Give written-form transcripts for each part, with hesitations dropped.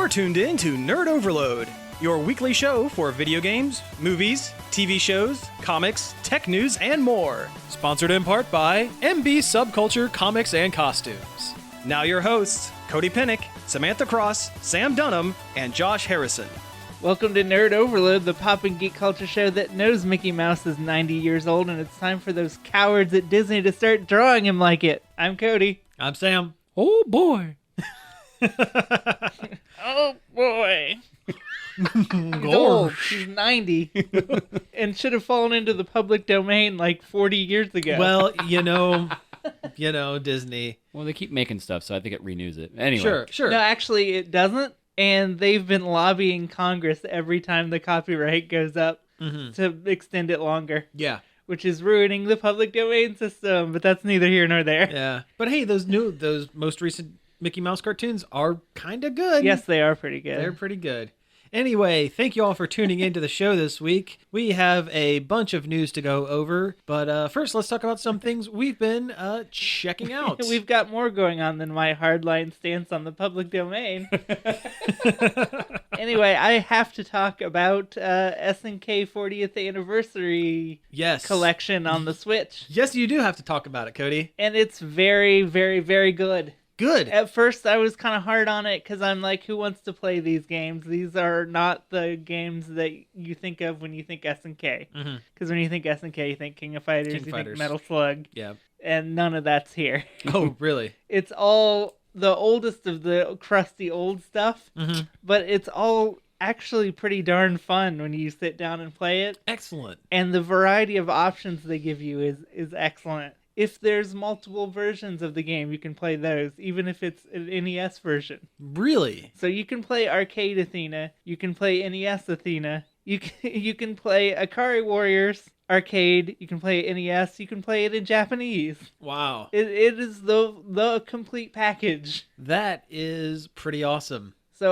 You're tuned in to Nerd Overload, your weekly show for video games, movies, TV shows, comics, tech news, and more. Sponsored in part by MB Subculture Comics and Costumes. Now your hosts, Cody Pinnick, Samantha Cross, Sam Dunham, and Josh Harrison. Welcome to Nerd Overload, the pop and geek culture show that knows Mickey Mouse is 90 years old and it's time for those cowards at Disney to start drawing him like it. I'm Cody. I'm Sam. Oh boy. Oh boy. He's old. He's 90 and should have fallen into the public domain like 40 years ago. Well, you know, Disney. Well, they keep making stuff, so I think it renews it. Anyway. Sure. No, actually it doesn't. And they've been lobbying Congress every time the copyright goes up to extend it longer. Yeah. Which is ruining the public domain system, but that's neither here nor there. Yeah. But hey, those most recent Mickey Mouse cartoons are kind of good. Yes, they are pretty good. They're pretty good. Anyway, thank you all for tuning into the show this week. We have a bunch of news to go over, but first let's talk about some things we've been checking out. We've got more going on than my hardline stance on the public domain. Anyway, I have to talk about SNK 40th Anniversary collection on the Switch. Yes, you do have to talk about it, Cody. And it's very, very, very good. Good. At first, I was kind of hard on it because I'm like, who wants to play these games? These are not the games that you think of when you think SNK. Because when you think SNK, you think King of Fighters, think Metal Slug. Yeah. And none of that's here. Oh, really? It's all the oldest of the crusty old stuff, but it's all actually pretty darn fun when you sit down and play it. Excellent. And the variety of options they give you is excellent. If there's multiple versions of the game, you can play those, even if it's an NES version. Really? So you can play Arcade Athena, you can play NES Athena, you can play Akari Warriors Arcade, you can play NES, you can play it in Japanese. Wow. It is the complete package. That is pretty awesome. So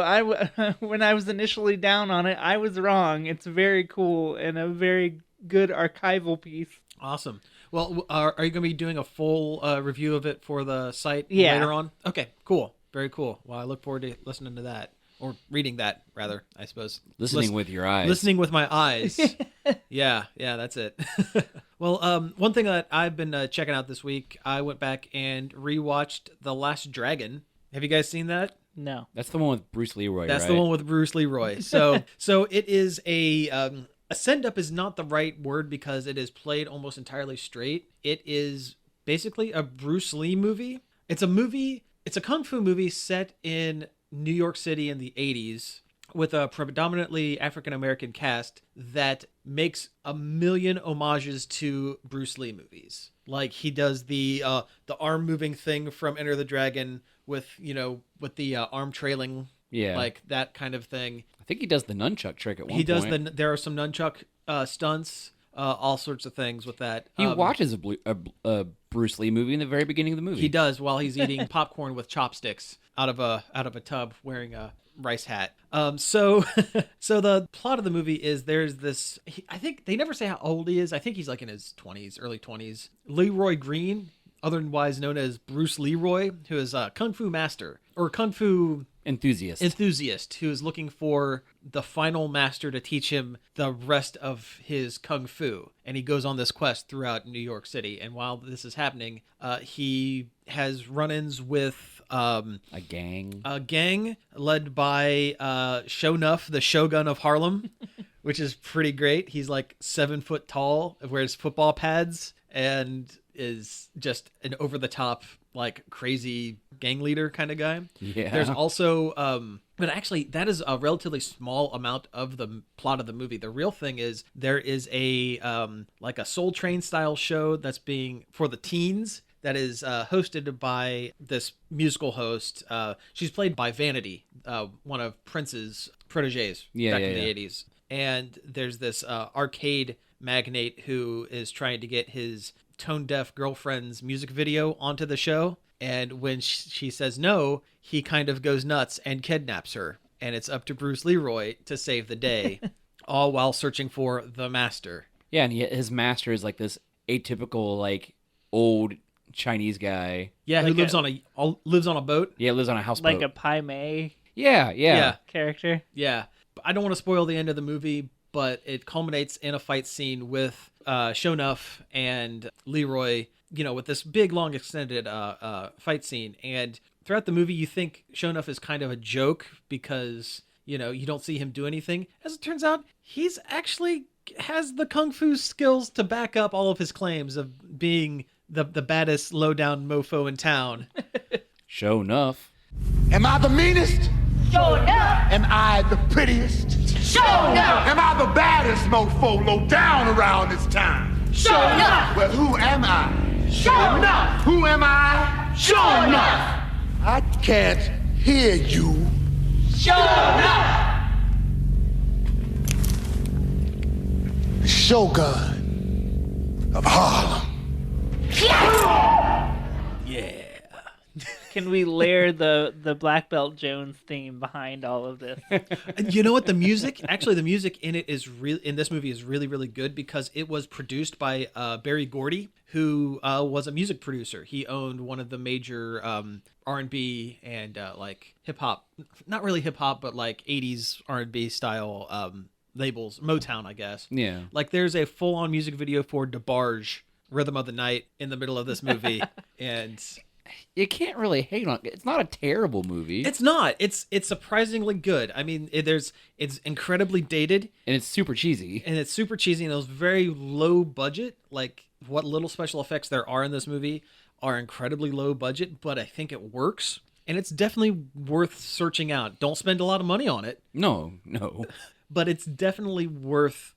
when I was initially down on it, I was wrong. It's very cool and a very good archival piece. Awesome. Well, are you going to be doing a full review of it for the site later on? Okay, cool. Very cool. Well, I look forward to listening to that. Or reading that, rather, I suppose. Listening with your eyes. Listening with my eyes. Yeah, that's it. Well, one thing that I've been checking out this week, I went back and rewatched The Last Dragon. Have you guys seen that? No. That's the one with Bruce Leroy, That's right? the one with Bruce Leroy. So it is a send-up is not the right word because it is played almost entirely straight. It is basically a Bruce Lee movie. It's a kung fu movie set in New York City in the 80s with a predominantly African-American cast that makes a million homages to Bruce Lee movies. Like he does the arm moving thing from Enter the Dragon with the arm trailing, like that kind of thing. I think he does the nunchuck trick at one point. There are some nunchuck stunts, all sorts of things with that. He watches a Bruce Lee movie in the very beginning of the movie. He does while he's eating popcorn with chopsticks out of a tub wearing a rice hat. So the plot of the movie is there's this. I think they never say how old he is. I think he's like in his 20s, early 20s. Leroy Green, otherwise known as Bruce Leroy, who is a kung fu master or kung fu enthusiast who is looking for the final master to teach him the rest of his kung fu. And he goes on this quest throughout New York City. And while this is happening, he has run-ins with a gang led by Shonuff, the Shogun of Harlem, which is pretty great. He's like 7 foot tall, wears football pads, and is just an over-the-top, like, crazy gang leader kind of guy. Yeah. There's also, but actually, that is a relatively small amount of the plot of the movie. The real thing is there is a, like a Soul Train style show that's being, for the teens, that is hosted by this musical host. She's played by Vanity, one of Prince's proteges back in the 80s. And there's this arcade magnate who is trying to get his tone-deaf girlfriend's music video onto the show. And when she says no, he kind of goes nuts and kidnaps her. And it's up to Bruce Leroy to save the day, all while searching for the master. Yeah, and his master is like this atypical, like, old Chinese guy. Yeah, like who lives on a boat. Yeah, lives on a houseboat. Like a Pai Mei. Yeah. character. Yeah. I don't want to spoil the end of the movie, but it culminates in a fight scene with Shonuff and Leroy, with this big, long, extended fight scene. And throughout the movie, you think Shonuff is kind of a joke because, you don't see him do anything. As it turns out, he's actually has the kung fu skills to back up all of his claims of being the baddest low-down mofo in town. Show enough. Am I the meanest? Sure enough. Am I the prettiest? Sure enough. Am I the baddest mofo low down around this town? Sure enough. Well, who am I? Sure enough. Who am I? Sure enough. I can't hear you. Sure enough. The Shogun of Harlem. Yeah. Can we layer the Black Belt Jones theme behind all of this? You know what? The music in it in this movie is really, really good because it was produced by Berry Gordy, who was a music producer. He owned one of the major R&B and like hip hop, not really hip hop, but like 80s R&B style labels, Motown, I guess. Yeah. Like there's a full on music video for DeBarge, Rhythm of the Night, in the middle of this movie. And you can't really hate on it. It's not a terrible movie. it's not. It's surprisingly good. I mean, it's incredibly dated. And it's super cheesy. And it's super cheesy, and it was very low budget. Like, what little special effects there are in this movie are incredibly low budget, but I think it works. And it's definitely worth searching out. Don't spend a lot of money on it, No. but it's definitely worth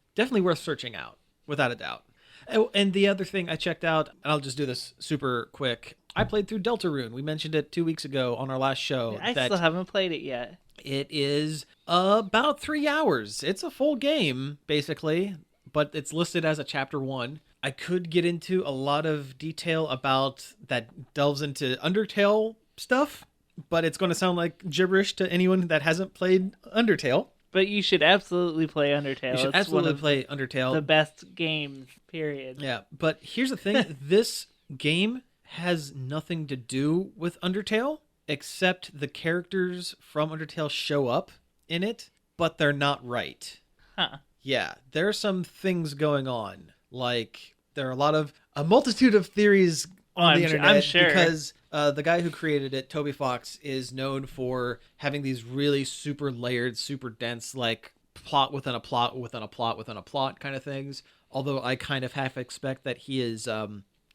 searching out, without a doubt. Oh, and the other thing I checked out, and I'll just do this super quick. I played through Deltarune. We mentioned it 2 weeks ago on our last show. I still haven't played it yet. It is about 3 hours. It's a full game, basically, but it's listed as a chapter 1. I could get into a lot of detail about that delves into Undertale stuff, but it's going to sound like gibberish to anyone that hasn't played Undertale. But you should absolutely play Undertale. You should It's absolutely one of play Undertale. the best games, period. Yeah, but here's the thing. This game has nothing to do with Undertale, except the characters from Undertale show up in it, but they're not right. Huh. Yeah, there are some things going on. Like, there are a multitude of theories on the internet. I'm sure. Because the guy who created it, Toby Fox, is known for having these really super layered, super dense, like, plot within a plot within a plot within a plot kind of things. Although I kind of half expect that he is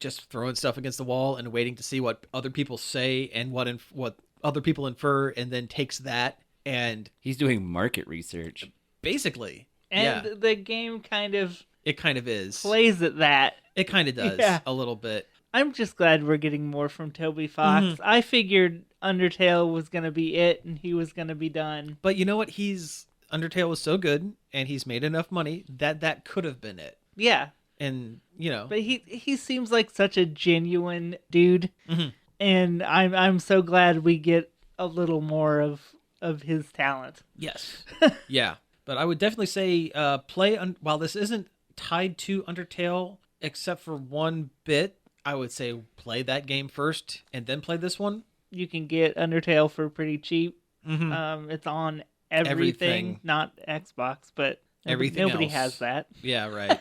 just throwing stuff against the wall and waiting to see what other people say and what other people infer, and then takes that and He's doing market research. basically, And yeah, the game kind of it kind of is. plays at that. It kind of does Yeah. a little bit. I'm just glad we're getting more from Toby Fox. Mm-hmm. I figured Undertale was going to be it and he was going to be done. But you know what? Undertale was so good, and he's made enough money that could have been it. Yeah. And But he seems like such a genuine dude. Mhm. And I'm so glad we get a little more of his talent. yes, yeah. But I would definitely say while this isn't tied to Undertale except for one bit, I would say play that game first and then play this one. You can get Undertale for pretty cheap. Mm-hmm. It's on everything, not Xbox, but Everything nobody else. has that. Yeah, right.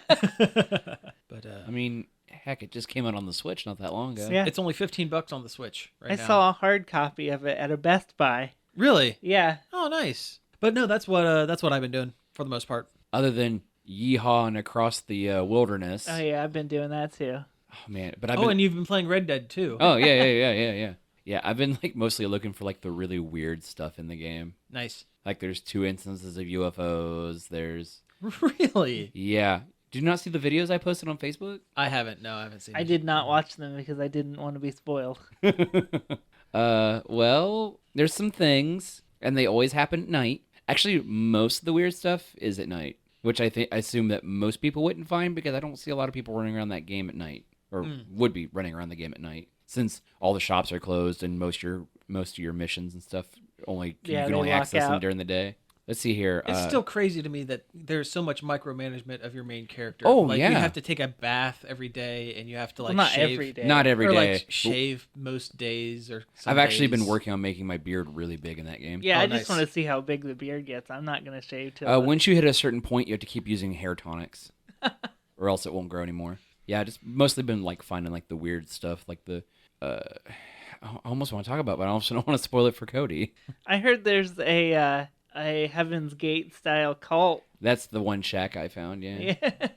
But I mean, heck, it just came out on the Switch not that long ago. Yeah. it's only $15 on the Switch right now. I saw a hard copy of it at a Best Buy. Really? Yeah. Oh, nice. But no, that's what I've been doing for the most part. Other than yeehawing across the wilderness. Oh yeah, I've been doing that too. Oh, man. But I've been... And you've been playing Red Dead too. Oh, yeah. Yeah, I've been like mostly looking for like the really weird stuff in the game. Nice. Like there's 2 instances of UFOs. There's Really? yeah. Did you not see the videos I posted on Facebook? I haven't. No, I haven't seen. I it. did not watch them because I didn't want to be spoiled. Well, there's some things, and they always happen at night. Actually, most of the weird stuff is at night, which I assume that most people wouldn't find because I don't see a lot of people running around that game at night, or would be running around the game at night, since all the shops are closed and most of your missions and stuff you can they only lock access them out. during the day. Let's see here. It's still crazy to me that there's so much micromanagement of your main character. Oh, like, yeah. you have to take a bath every day, and you have to like not shave. every day. not every or day. like shave most days or some I've actually been days. working on making my beard really big in that game. Yeah, Oh, I just nice. want to see how big the beard gets. I'm not gonna shave till. Once you hit a certain point, you have to keep using hair tonics, or else it won't grow anymore. Yeah, I just mostly been like finding like the weird stuff, like the. I almost want to talk about, but I also don't want to spoil it for Cody. I heard there's a Heaven's Gate style cult. That's the one shack I found. Yeah. Yeah.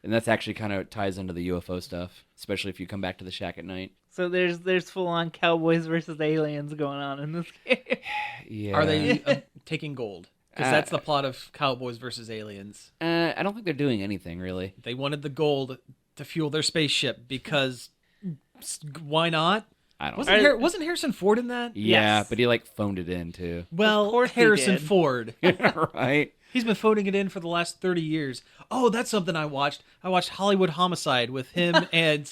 And that's actually kind of ties into the UFO stuff, especially if you come back to the shack at night. So there's full on cowboys versus aliens going on in this game. Yeah. Are they taking gold? Because that's Uh, the plot of Cowboys versus Aliens. I don't think they're doing anything really. They wanted the gold to fuel their spaceship because why not? I don't. Wasn't, know. Wasn't Harrison Ford in that? Yeah, Yes. but he like phoned it in too. Well, course he Harrison did. Ford. Right. He's been phoning it in for the last 30 years. Oh, that's something I watched. I watched Hollywood Homicide with him and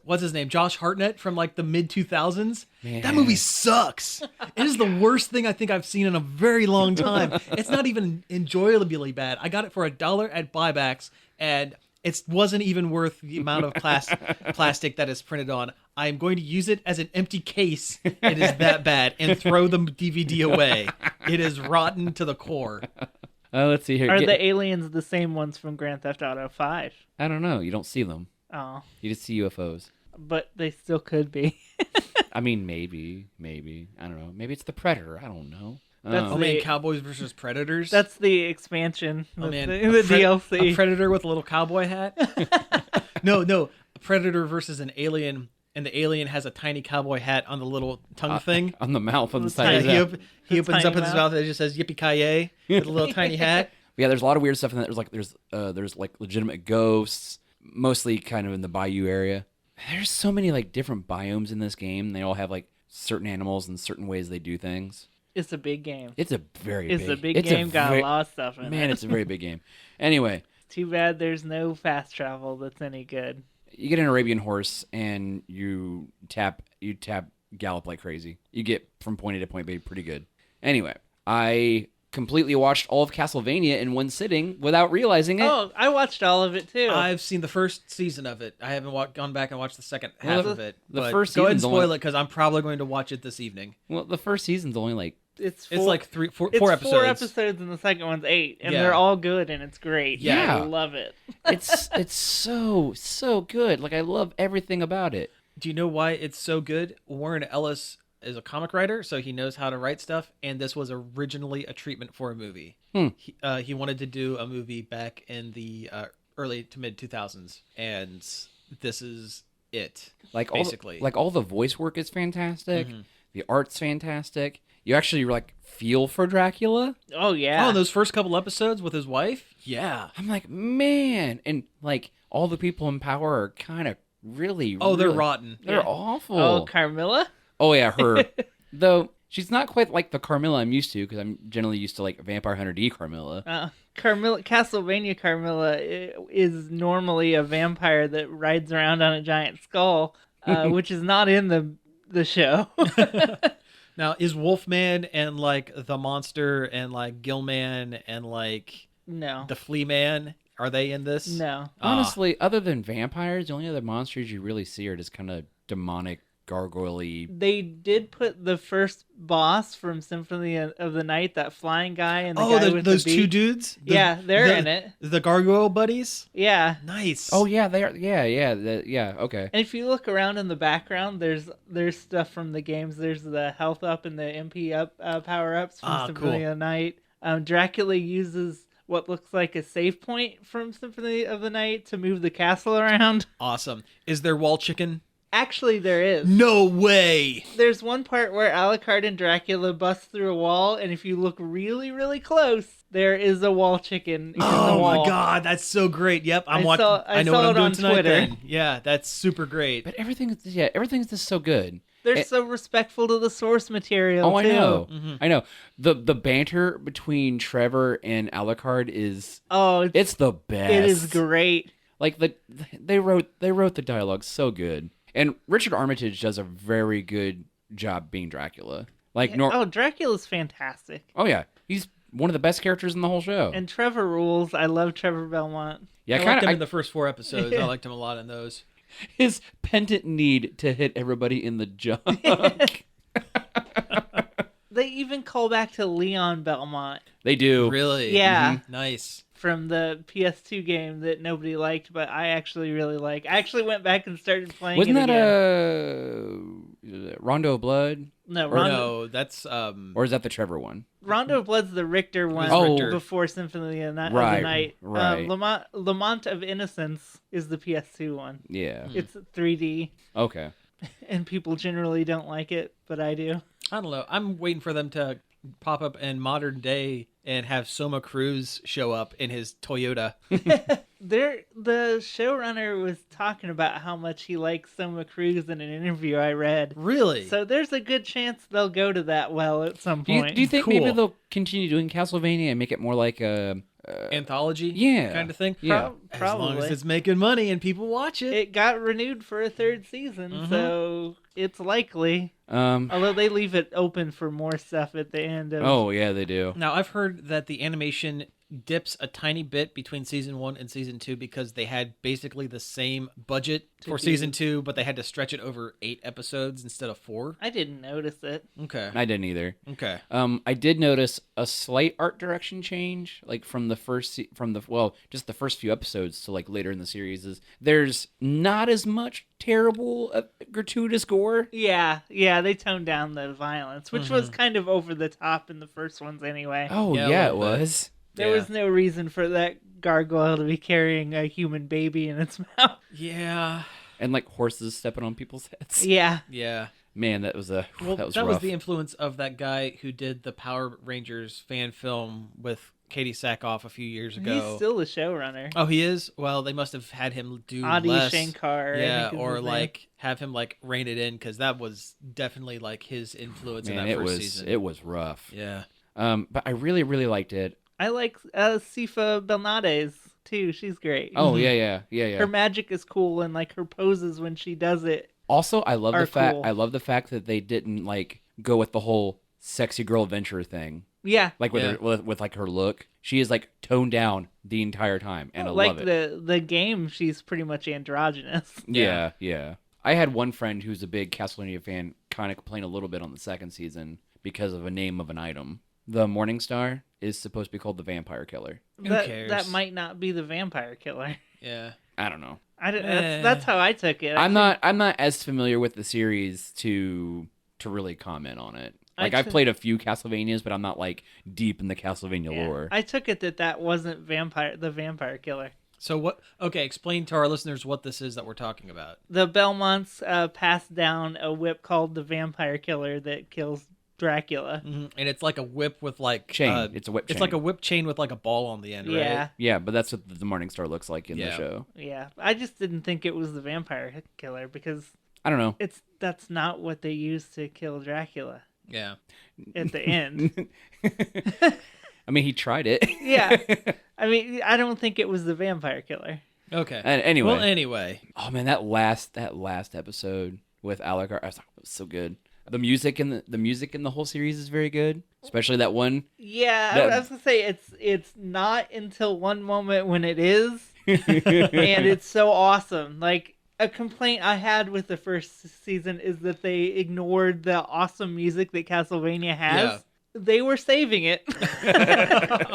what's his name? Josh Hartnett from like the mid 2000s. Man. That movie sucks. It is the worst thing I think I've seen in a very long time. It's not even enjoyably bad. I got it for $1 at buybacks and it wasn't even worth the amount of plastic that is printed on. I am going to use it as an empty case. It is that bad, and throw the DVD away. It is rotten to the core. Let's see here. Are the aliens the same ones from Grand Theft Auto 5? I don't know. You don't see them. Oh, You just see UFOs. but they still could be. I mean, maybe. I don't know. Maybe it's the Predator. I don't know. That's Oh the- man, Cowboys versus Predators. That's the expansion. oh man, the A DLC. predator with a little cowboy hat. no, a predator versus an alien, and the alien has a tiny cowboy hat on the little tongue thing. On the mouth on the The side of Yeah, that. he The opens tiny up his mouth. mouth and it just says "Yippee ki yay" with a little tiny hat. Yeah, there's a lot of weird stuff in that. There's like legitimate ghosts, mostly kind of in the bayou area. There's so many like different biomes in this game. They all have like certain animals and certain ways they do things. It's a big game. It's a very It's big. a big game. Got ve- a lot of stuff in Man, it. it's a very big game. Anyway, Too bad there's no fast travel that's any good. you get an Arabian horse and you tap gallop like crazy. You get from point A to point B pretty good. Anyway, I completely watched all of Castlevania in one sitting without realizing it. Oh, I watched all of it too. I've seen the first season of it. I haven't gone back and watched the second Well, half the- of it. the but first go ahead and season's spoil only- it because I'm probably going to watch it this evening. Well, the first season's only like it's It's like it's four four episodes. episodes and the second one's 8, and Yeah. they're all good and it's great. Yeah. I love it. it's so good. Like I love everything about it. Do you know why it's so good? Warren Ellis is a comic writer, so he knows how to write stuff, and this was originally a treatment for a movie. He wanted to do a movie back in the early to mid 2000s, and this is it. Like basically, all the voice work is fantastic. The art's fantastic. You actually like feel for Dracula. Oh yeah. oh, and those first couple episodes with his wife, yeah. I'm like, man, and like all the people in power are kind of really. Oh, they're really- rotten. They're Yeah. awful. Oh, Carmilla? Oh yeah, her. Though she's not quite like the Carmilla I'm used to because I'm generally used to like Vampire Hunter D Carmilla. Carmilla, Castlevania Carmilla is normally a vampire that rides around on a giant skull, which is not in the show. Now, is Wolfman and like the monster and like Gillman and like No. the Flea Man, are they in this? No. Honestly, other than vampires, the only other monsters you really see are just kind of demonic, gargoyle-y. They did put the first boss from Symphony of the Night, that flying guy, and the Oh, guy with those the two beak. dudes? Yeah, they're in it. The gargoyle buddies? Yeah. Nice. Oh yeah, they are. Yeah. Okay. And if you look around in the background, there's stuff from the games. There's the health up and the MP up power ups from Symphony cool. of the Night. Dracula uses what looks like a save point from Symphony of the Night to move the castle around. Awesome. Is there wall chicken? Actually, there is. No way. There's one part where Alucard and Dracula bust through a wall, and if you look really, really close, there is a wall chicken in the Oh wall. my god, that's so great. Yep, I'm I watching. saw- I know saw what I'm it doing on tonight Twitter. then. Yeah, that's super great. But everything's just so good. They're so respectful to the source material. Oh, I too. know. I know. The banter between Trevor and Alucard is Oh, it's the best. it is great. Like they wrote the dialogue so good. And Richard Armitage does a very good job being Dracula. Like Oh, Dracula's fantastic. oh yeah, he's one of the best characters in the whole show. And Trevor rules. I love Trevor Belmont. Yeah, I liked him in the first 4 episodes. I liked him a lot in those. his pendant need to hit everybody in the junk. They even call back to Leon Belmont. They do. Really? Yeah. Nice. From the PS2 game that nobody liked, but I actually really like. I actually went back and started playing Wasn't it that again. Rondo of Blood? No, Or no, that's Or is that the Trevor one? Rondo of Blood's the Richter one Richter. before Symphony of the Right, Night. right. Lamont of Innocence is the PS2 one. Yeah. It's 3D, Okay. and people generally don't like it, but I do. I don't know. I'm waiting for them to pop up in modern day and have Soma Cruz show up in his Toyota. The showrunner was talking about how much he likes Soma Cruz in an interview I read. Really? So there's a good chance they'll go to that well at some Do you, point. do you think Cool. maybe they'll continue doing Castlevania and make it more like a... Anthology? Yeah. Kind of thing? Yeah. Probably. As long as it's making money and people watch it. It got renewed for a 3rd season, so it's likely. Although they leave it open for more stuff at the end. Oh, yeah, they do. Now, I've heard that the animation dips a tiny bit between season 1 and season 2 because they had basically the same budget for season 2, but they had to stretch it over 8 episodes instead of 4. I didn't notice it. Okay. I didn't either. Okay. I did notice a slight art direction change, like from the just the first few episodes to like later in the series. There's not as much terrible gratuitous gore. Yeah, they toned down the violence, which was kind of over the top in the first ones anyway. Oh Yeah, a yeah, it little bit. was. There was no reason for that gargoyle to be carrying a human baby in its mouth. Yeah. And like horses stepping on people's heads. Yeah. Yeah. Man, that was Well, that was that rough. was the influence of that guy who did the Power Rangers fan film with Katie Sackhoff a few years ago. He's still the showrunner. Oh, he is? Well, they must have had him do Adi less. Shankar. I Yeah, think is or his name. like have him like rein it in because that was definitely like his influence in Man, that it first was season. it was rough. Yeah. But I really really liked it. I like Sifa Belnades too. She's great. Oh yeah. Her magic is cool, and like her poses when she does it. Also, I love are the fact cool. I love the fact that they didn't like go with the whole sexy girl adventure thing. Yeah, Like with Yeah. her, with like her look, she is like toned down the entire time, and I like love it. the game, she's pretty much androgynous. Yeah. I had one friend who's a big Castlevania fan kind of complain a little bit on the second season because of a name of an item. The Morning Star is supposed to be called the Vampire Killer. cares? That might not be the vampire killer. Yeah. I don't know. That's how I took it. I'm not as familiar with the series to really comment on it. Like I've played a few Castlevanias, but I'm not like deep in the Castlevania lore. I took it that wasn't the vampire killer. So what? Okay, explain to our listeners what this is that we're talking about. The Belmonts passed down a whip called the vampire killer that kills Dracula. And it's like a whip with like Chain. It's a whip It's chain. like a whip chain with like a ball on the end, Yeah. right? Yeah, but that's what the Morning Star looks like in the Yeah. show. Yeah, I just didn't think it was the vampire killer because I don't know. that's not what they used to kill Dracula Yeah. at the end. I mean, he tried it. Yeah, I mean, I don't think it was the vampire killer. Okay. And anyway. Well, anyway. Oh man, that last episode with Alec, I thought it was so good. The music in the whole series is very good, especially that one. Yeah, That- I was gonna say it's not until one moment when it is, and it's so awesome. Like a complaint I had with the first season is that they ignored the awesome music that Castlevania has. Yeah. They were saving it.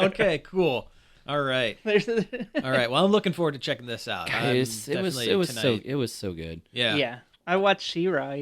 Okay, cool. All right. There's All right. Well, I'm looking forward to checking this out. It was Tonight. so good. Yeah. yeah. I watched She-Ra.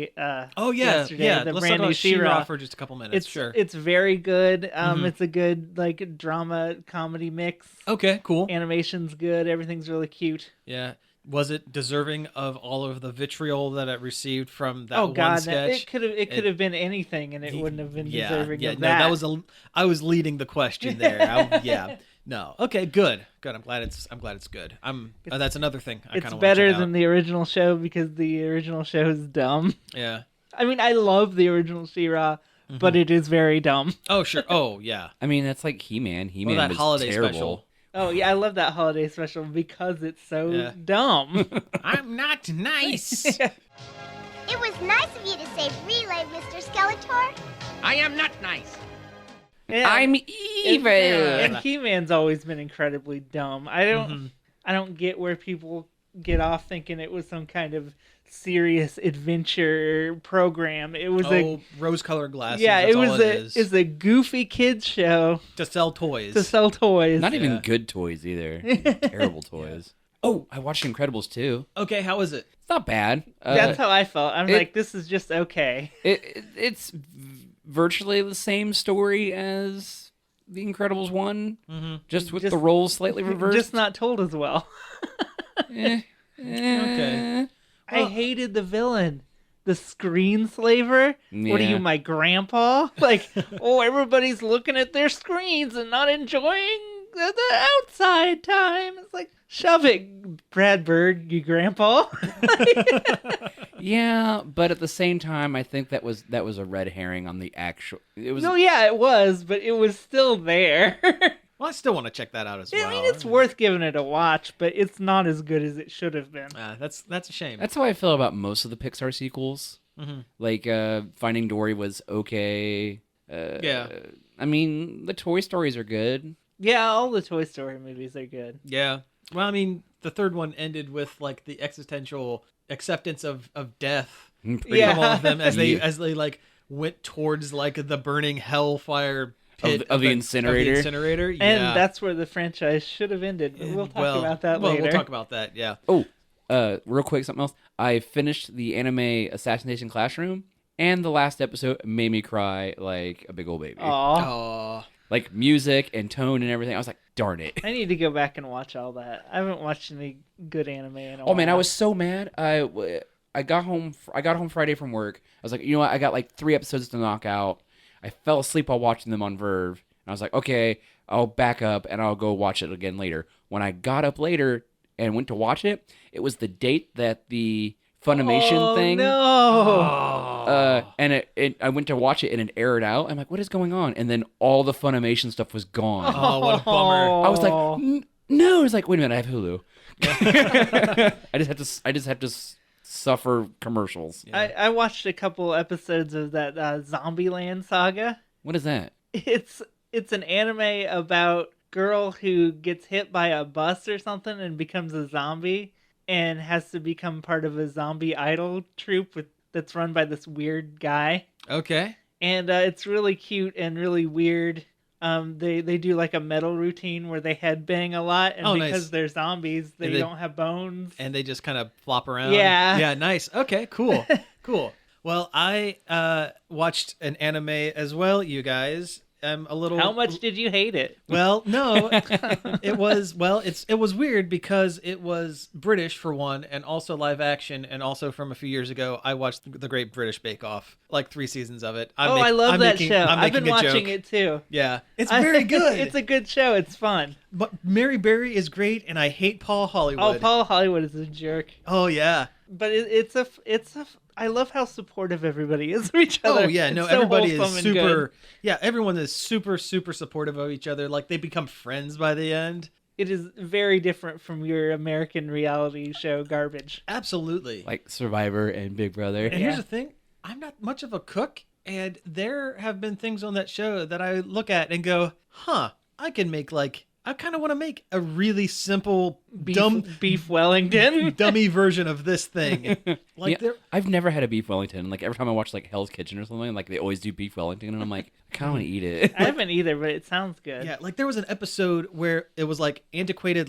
Oh yeah, yesterday, yeah. the Let's brand talk new about She-Ra She-Ra. for just a couple minutes. It's Sure. It's very good. It's a good like drama comedy mix. Okay. Cool. Animation's good. Everything's really cute. Yeah. Was it deserving of all of the vitriol that it received from that Oh one God, sketch? it could have been anything, and it wouldn't have been deserving of no, that. I was leading the question there. Yeah. No. Okay. Good. I'm glad it's good. That's another thing. I kind It's of better than the original show because the original show is dumb. Yeah. I mean, I love the original She-Ra, but it is very dumb. Oh sure. Oh yeah. I mean, that's like He-Man. He-Man Well, that was holiday terrible. special. Oh yeah, I love that holiday special because it's so Yeah. dumb. I'm not nice. It was nice of you to save Relay, Mr. Skeletor. I am not nice. Yeah. I'm evil. And He-Man's always been incredibly dumb. I don't get where people get off thinking it was some kind of serious adventure program. It was rose-colored glasses. yeah, that's it was all it's a goofy kids show to sell toys. to sell toys. Not even good toys either. Terrible toys. Oh, I watched Incredibles 2. Okay, how is it? It's not bad. That's how I felt. I'm like, this is just okay. It's virtually the same story as The Incredibles 1, just with the roles slightly reversed. Just not told as well. Okay. I hated the villain. The screenslaver? What are Yeah. you, my grandpa? Like, everybody's looking at their screens and not enjoying the outside time. It's like, shove it, Brad Bird, you grandpa. Yeah, but at the same time, I think that was a red herring on the actual. It was No, yeah, it was, but it was still there. Well, I still want to check that out as well. I mean, it's worth giving it a watch, but it's not as good as it should have been. That's a shame. That's how I feel about most of the Pixar sequels. Like Finding Dory was okay. Yeah. I mean, the Toy Stories are good. Yeah, all the Toy Story movies are good. Yeah. Well, I mean, the third one ended with like the existential acceptance of death Yeah. from all of them as they like went towards like the burning hellfire pit Of the incinerator. incinerator. And Yeah. that's where the franchise should have ended. But we'll talk about that later. We'll talk about that. Yeah. Oh, real quick, something else. I finished the anime Assassination Classroom, and the last episode made me cry like a big old baby. Aw. Oh. Like music and tone and everything. I was like, darn it. I need to go back and watch all that. I haven't watched any good anime in a while. Oh man, I was so mad. I got home Friday from work. I was like, you know what? I got like 3 episodes to knock out. I fell asleep while watching them on Verve. And I was like, okay, I'll back up and I'll go watch it again later. When I got up later and went to watch it, it was the date that the Funimation thing. No. And I went to watch it and it aired out. I'm like, what is going on? And then all the Funimation stuff was gone. Oh, what a bummer. I was like, no. It's like, wait a minute, I have Hulu. I just have to suffer commercials. I watched a couple episodes of that Zombieland saga. What is that? It's an anime about girl who gets hit by a bus or something and becomes a zombie and has to become part of a zombie idol troupe that's run by this weird guy. Okay. And it's really cute and really weird. They do like a metal routine where they headbang a lot, and because nice. they're zombies, they don't have bones. And they just kind of flop around. Yeah. Yeah, nice. Okay, cool. Cool. Well, I watched an anime as well, you guys. I'm a little. How much did you hate it? Well, no, it was weird because it was British for one, and also live action, and also from a few years ago, I watched the Great British Bake Off, like 3 seasons of it. I love that show. I'm I've been making a watching joke. it too. Yeah, it's very good. It's a good show. It's fun. But Mary Berry is great, and I hate Paul Hollywood. Oh, Paul Hollywood is a jerk. Oh yeah. But it's a. I love how supportive everybody is of each other. Oh yeah, no, It's so everybody is wholesome and super. good. Yeah, everyone is super supportive of each other. Like they become friends by the end. It is very different from your American reality show garbage. Absolutely. Like Survivor and Big Brother. And here's the thing, I'm not much of a cook, and there have been things on that show that I look at and go, huh, I can make I kind of want to make a really simple, Beef Wellington. dummy version of this thing. Like Yeah, I've never had a beef Wellington. Like every time I watch like Hell's Kitchen or something, like they always do beef Wellington, and I'm like, I kind of want to eat it. I haven't either, but it sounds good. Yeah, like there was an episode where it was like antiquated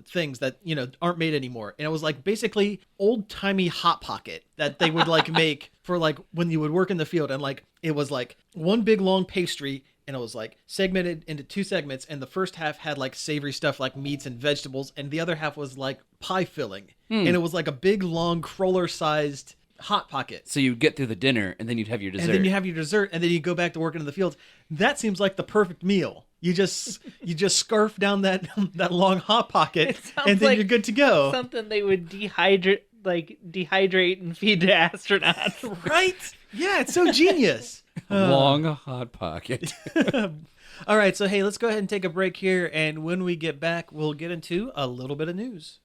things that, aren't made anymore. And it was like basically old-timey Hot Pocket that they would like make for like when you would work in the field, and like it was like one big long pastry, and it was like segmented into 2 segments, and the first half had like savory stuff like meats and vegetables, and the other half was like pie filling. And it was like a big long cruller-sized Hot Pocket. So you'd get through the dinner, and then you'd have your dessert. And then you have your dessert, and then you go back to work in the fields. That seems like the perfect meal. You just scarf down that long Hot Pocket, and then like you're good to go. Something they would dehydrate and feed to astronauts. Right? Yeah, it's so genius. Long Hot Pocket. All right, so hey, let's go ahead and take a break here, and when we get back, we'll get into a little bit of news.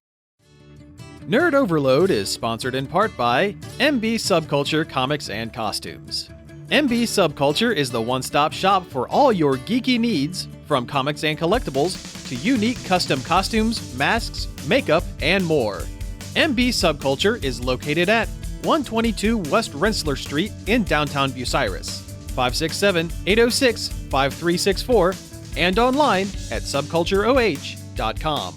Nerd Overload is sponsored in part by MB Subculture Comics and Costumes. MB Subculture is the one-stop shop for all your geeky needs, from comics and collectibles to unique custom costumes, masks, makeup, and more. MB Subculture is located at 122 West Rensselaer Street in downtown Bucyrus, 567-806-5364, and online at subcultureoh.com.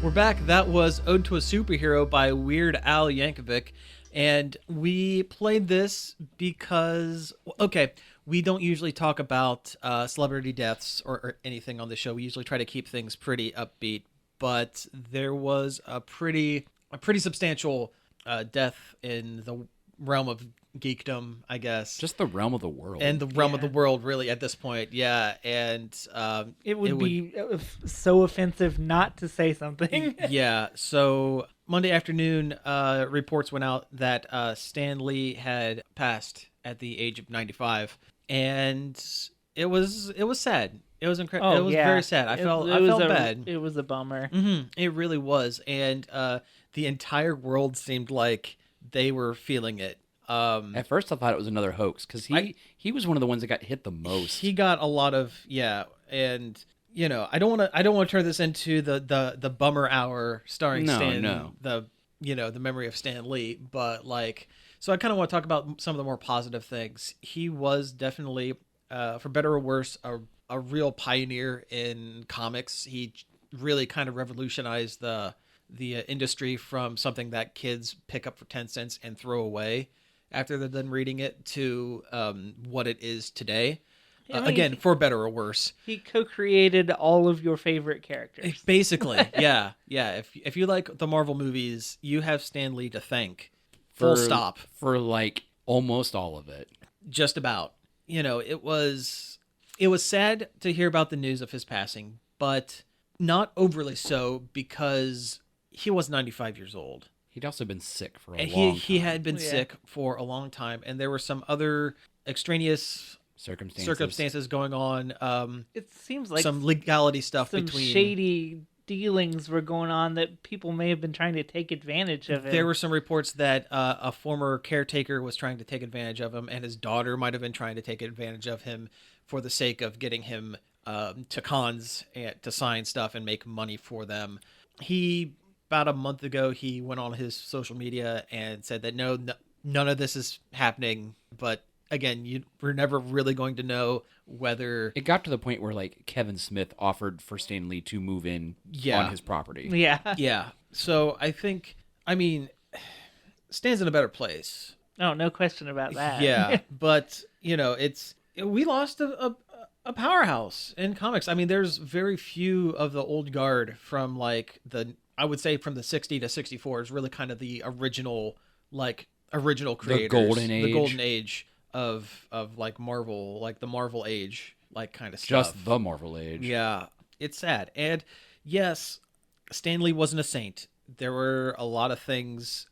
We're back. That was Ode to a Superhero by Weird Al Yankovic. And we played this because, okay, we don't usually talk about celebrity deaths or anything on the show. We usually try to keep things pretty upbeat. But there was a pretty substantial death in the realm of geekdom, I guess. Just the realm of the world. And the realm of the world, really, at this point. Yeah, and it would be so offensive not to say something. Yeah, so Monday afternoon, reports went out that Stan Lee had passed at the age of 95, and it was sad. It was incredible. It was very sad. I felt bad. It was a bummer. Mm-hmm. It really was, and the entire world seemed like they were feeling it. At first, I thought it was another hoax because he was one of the ones that got hit the most. He got a lot of and you know, I don't want to turn this into the bummer hour starring the memory of Stan Lee, but so I kind of want to talk about some of the more positive things. He was definitely, for better or worse, a real pioneer in comics. He really kind of revolutionized the industry from something that kids pick up for 10 cents and throw away after they're done reading it to what it is today. Again, for better or worse. He co-created all of your favorite characters. Basically, yeah. If you like the Marvel movies, you have Stan Lee to thank. Full stop. For almost all of it. Just about. You know, it was sad to hear about the news of his passing, but not overly so because he was 95 years old. He'd also been sick for a long time. He had been sick for a long time, and there were some other extraneous circumstances going on. It seems like some legality stuff some between shady dealings were going on that people may have been trying to take advantage of him. There were some reports that a former caretaker was trying to take advantage of him, and his daughter might have been trying to take advantage of him for the sake of getting him to cons and to sign stuff and make money for them. About a month ago, he went on his social media and said that none of this is happening, but again, we're never really going to know whether... It got to the point where, Kevin Smith offered for Stan Lee to move in on his property. Yeah. Yeah. So I think, Stan's in a better place. Oh, no question about that. Yeah. But, we lost a powerhouse in comics. There's very few of the old guard from, I would say from the 60 to 64 is really kind of the original creators. The golden age of Marvel, the Marvel age, kind of stuff. Just the Marvel age. Yeah, it's sad. And yes, Stan Lee wasn't a saint. There were a lot of things.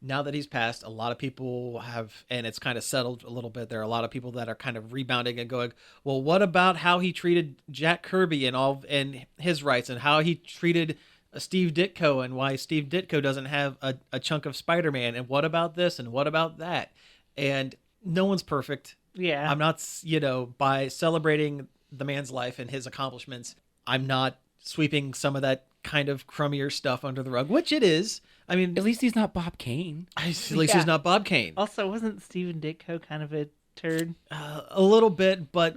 Now that he's passed, a lot of people have, and it's kind of settled a little bit. There are a lot of people that are kind of rebounding and going, well, what about how he treated Jack Kirby and his rights, and how he treated Steve Ditko, and why Steve Ditko doesn't have a chunk of Spider-Man, and what about this and what about that? And no one's perfect. Yeah. I'm not, by celebrating the man's life and his accomplishments, I'm not sweeping some of that kind of crummier stuff under the rug, which it is. At least he's not Bob Kane. At least he's not Bob Kane. Also, wasn't Steven Ditko kind of a turd? A little bit, but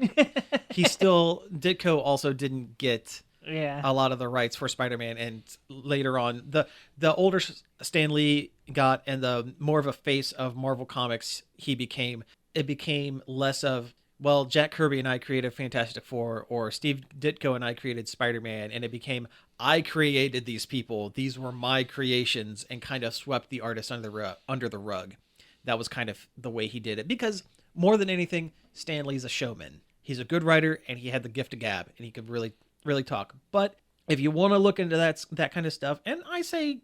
Ditko also didn't get a lot of the rights for Spider-Man, and later on the older Stan Lee got and the more of a face of Marvel Comics it became less of, well, Jack Kirby and I created Fantastic Four, or Steve Ditko and I created Spider-Man, and it became, I created these people, these were my creations, and kind of swept the artist under the rug. That was kind of the way he did it, because more than anything, Stan Lee's a showman. He's a good writer, and he had the gift of gab, and he could really talk. But if you want to look into that kind of stuff, and I say,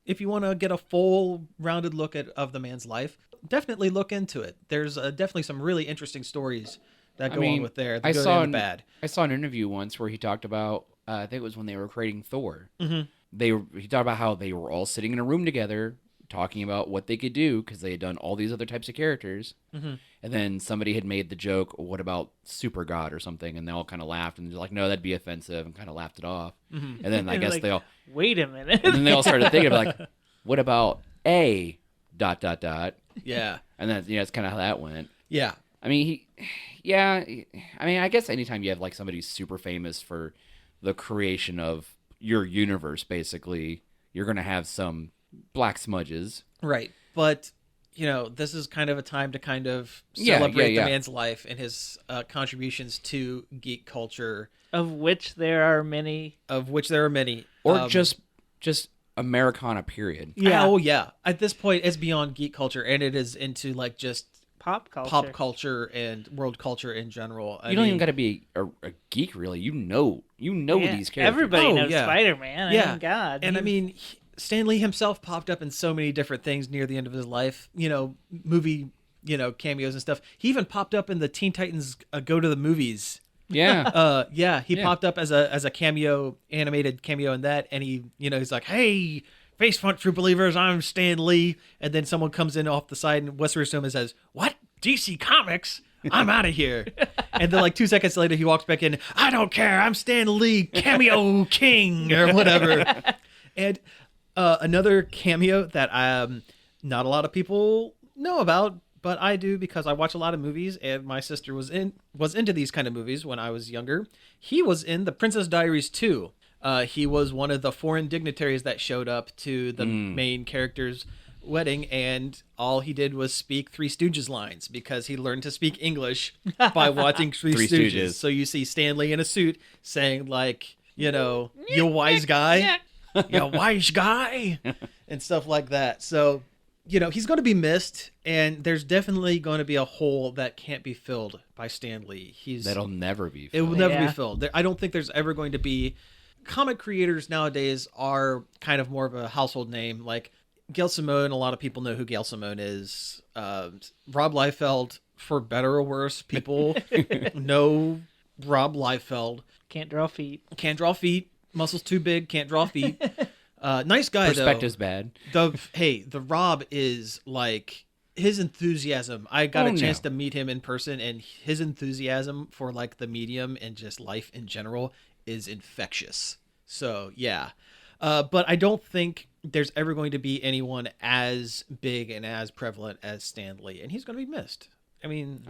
if you want to get a full rounded look of the man's life, definitely look into it. There's definitely some really interesting stories that go on with there. The good and the bad. I saw an interview once where he talked about, I think it was when they were creating Thor. Mm-hmm. He talked about how they were all sitting in a room together talking about what they could do because they had done all these other types of characters. Mm-hmm. And then somebody had made the joke, what about Super God or something? And they all kind of laughed and they're like, no, that'd be offensive, and kind of laughed it off. Mm-hmm. And then I guess Like, they all, wait a minute. and then they all started thinking like, what about a ... Yeah. And then, it's kind of how that went. Yeah. I mean, I guess anytime you have like somebody super famous for the creation of your universe, basically, you're going to have some black smudges. Right. But, this is kind of a time to kind of celebrate the man's life and his contributions to geek culture. Of which there are many. Or just Americana, period. Yeah. Oh, yeah. At this point, it's beyond geek culture, and it is into, like, just Pop culture. pop culture and world culture in general. You don't even got to be a geek, really. You know these characters. Everybody knows yeah. Spider-Man. Yeah. I mean, God. And I mean, Stan Lee himself popped up in so many different things near the end of his life. Movie, cameos and stuff. He even popped up in the Teen Titans Go to the Movies. Yeah. He popped up as a cameo, animated cameo in that, and he's like, "Hey, face front true believers, I'm Stan Lee," and then someone comes in off the side and whispers to him and says, "What? DC Comics? I'm out of here." And then like 2 seconds later, he walks back in. "I don't care. I'm Stan Lee, cameo king," or whatever. And another cameo that not a lot of people know about, but I do because I watch a lot of movies, and my sister was into these kind of movies when I was younger. He was in The Princess Diaries 2. He was one of the foreign dignitaries that showed up to the main character's wedding, and all he did was speak Three Stooges lines because he learned to speak English by watching Three Stooges. So you see Stanley in a suit saying like, "You wise guy, you wise guy," and stuff like that. So, he's going to be missed, and there's definitely going to be a hole that can't be filled by Stan Lee. That'll never be filled. It will never be filled. I don't think there's ever going to be... Comic creators nowadays are kind of more of a household name. Like Gail Simone, a lot of people know who Gail Simone is. Rob Liefeld, for better or worse, people know Rob Liefeld. Can't draw feet. Muscles too big, can't draw feet. Nice guy, Perspective's though. bad. The Rob is like... his enthusiasm. I got a chance to meet him in person, and his enthusiasm for like the medium and just life in general is infectious. So yeah, but I don't think there's ever going to be anyone as big and as prevalent as Stan Lee, and he's going to be missed. I mean,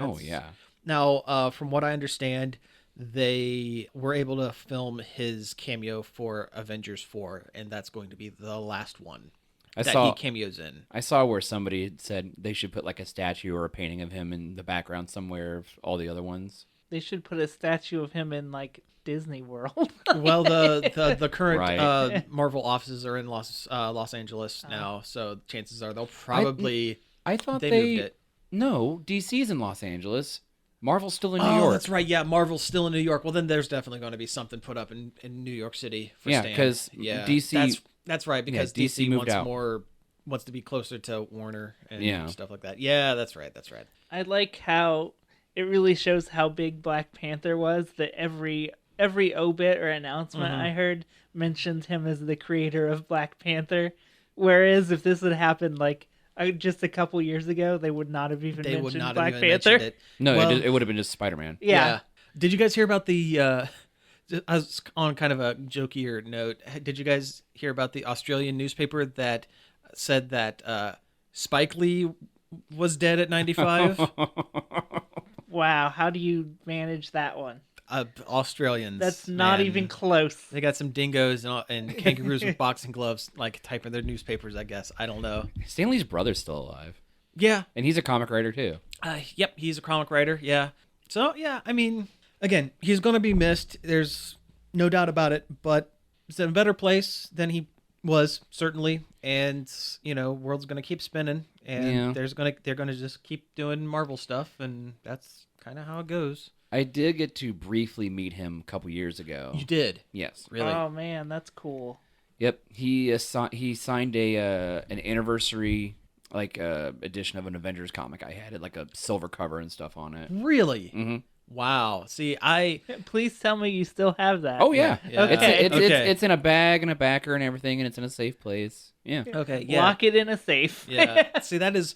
Now, from what I understand, they were able to film his cameo for Avengers 4, and that's going to be the last one he cameos in. I saw where somebody had said they should put like a statue or a painting of him in the background somewhere of all the other ones. They should put a statue of him in like Disney World. Well, the current Right. Marvel offices are in Los Angeles now, so chances are they'll probably... I thought they moved it. No, DC's in Los Angeles. Marvel's still in New Oh, York. that's right. Yeah, Marvel's still in New York. Well, then there's definitely going to be something put up in New York City for Stan. Because DC... That's right, because DC moved out. wants to be closer to Warner and stuff like that. Yeah, that's right. I like how it really shows how big Black Panther was, that every obit or announcement I heard mentioned him as the creator of Black Panther. Whereas if this had happened like just a couple years ago, they would not have even mentioned Black Panther. It. No, Well, it would have been just Spider-Man. Yeah. Did you guys hear about the... I was on kind of a jokier note. Did you guys hear about the Australian newspaper that said that Spike Lee was dead at 95? Wow, how do you manage that one? Australians. That's not even close. They got some dingoes and kangaroos with boxing gloves, like typing their newspapers, I guess. I don't know. Stanley's brother's still alive. Yeah. And he's a comic writer, too. Yep, he's a comic writer, yeah. So, yeah, I mean... Again, he's going to be missed. There's no doubt about it, but it's in a better place than he was, certainly. And, world's going to keep spinning, and they're going to just keep doing Marvel stuff, and that's kind of how it goes. I did get to briefly meet him a couple years ago. You did? Yes. Really? Oh, man, that's cool. Yep. He signed an anniversary edition of an Avengers comic I had. It like a silver cover and stuff on it. Really? Mm-hmm. Wow. See, Please tell me you still have that. Oh yeah, Yeah. Okay. It's in a bag and a backer and everything, and it's in a safe place. Yeah. okay, yeah. Lock it in a safe. Yeah. See, that is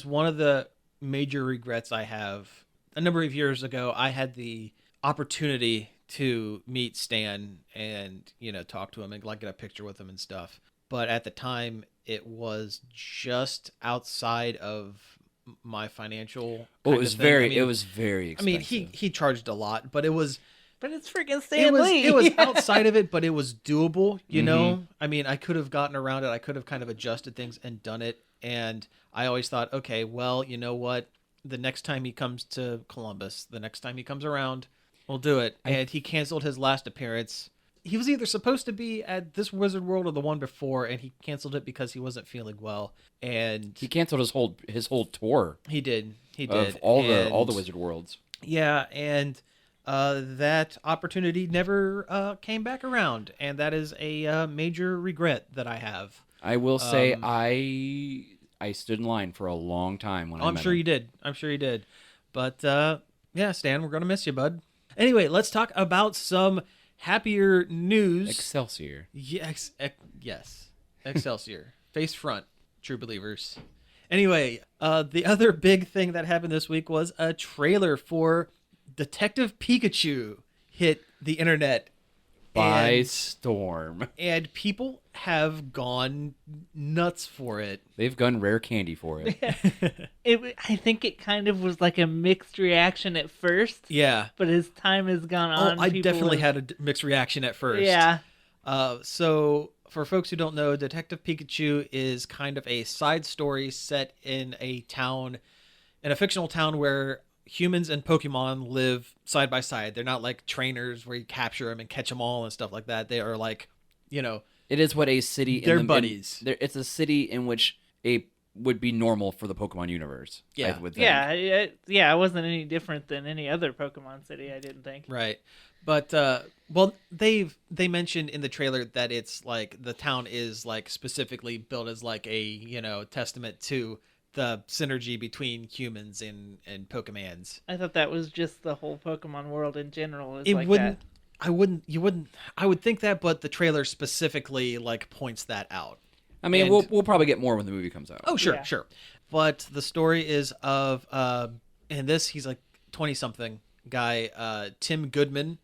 one of the major regrets I have. A number of years ago, I had the opportunity to meet Stan and, talk to him and like get a picture with him and stuff. But at the time, it was just outside of my financial. Oh, it was very I mean, expensive. he charged a lot, but it was But it's freaking Stan Lee. it was outside of it, but it was doable, you know? I mean, I could have gotten around it. I could have kind of adjusted things and done it. And I always thought, okay, well, you know what? The next time he comes to Columbus, the next time he comes around, we'll do it. And he canceled his last appearance. He was either supposed to be at this Wizard World or the one before, and he canceled it because he wasn't feeling well. And He canceled his whole tour he did. of all And- the Wizard Worlds. Yeah, and that opportunity never came back around, and that is a major regret that I have. I will say I stood in line for a long time when I I'm met sure him. you did. I'm sure you did. But yeah, Stan, we're gonna miss you, bud. Anyway, let's talk about some happier news. Excelsior. Yes, yes, Excelsior, face front, true believers. Anyway, the other big thing that happened this week was a trailer for Detective Pikachu hit the internet. By And- storm. and people have gone nuts for it. They've gone rare candy for it. I think it kind of was like a mixed reaction at first. Yeah. But as time has gone on, I people definitely have- had a mixed reaction at first. Yeah. So for folks who don't know, Detective Pikachu is kind of a side story set in a fictional town where humans and Pokemon live side by side. They're not like trainers where you capture them and catch them all and stuff like that. They are like, It is what a city. They're buddies. It's a city in which would be normal for the Pokemon universe. Yeah. I would think. Yeah. It wasn't any different than any other Pokemon city. I didn't think. right. But they mentioned in the trailer that it's like the town is like specifically built as like a testament to the synergy between humans and Pokemans. I thought that was just the whole Pokemon world in general. Is It like wouldn't. that. I would think that, but the trailer specifically like points that out. I mean, And- we'll probably get more when the movie comes out. Oh, sure, Yeah. sure. But the story is of in this he's like 20-something guy, Tim Goodman,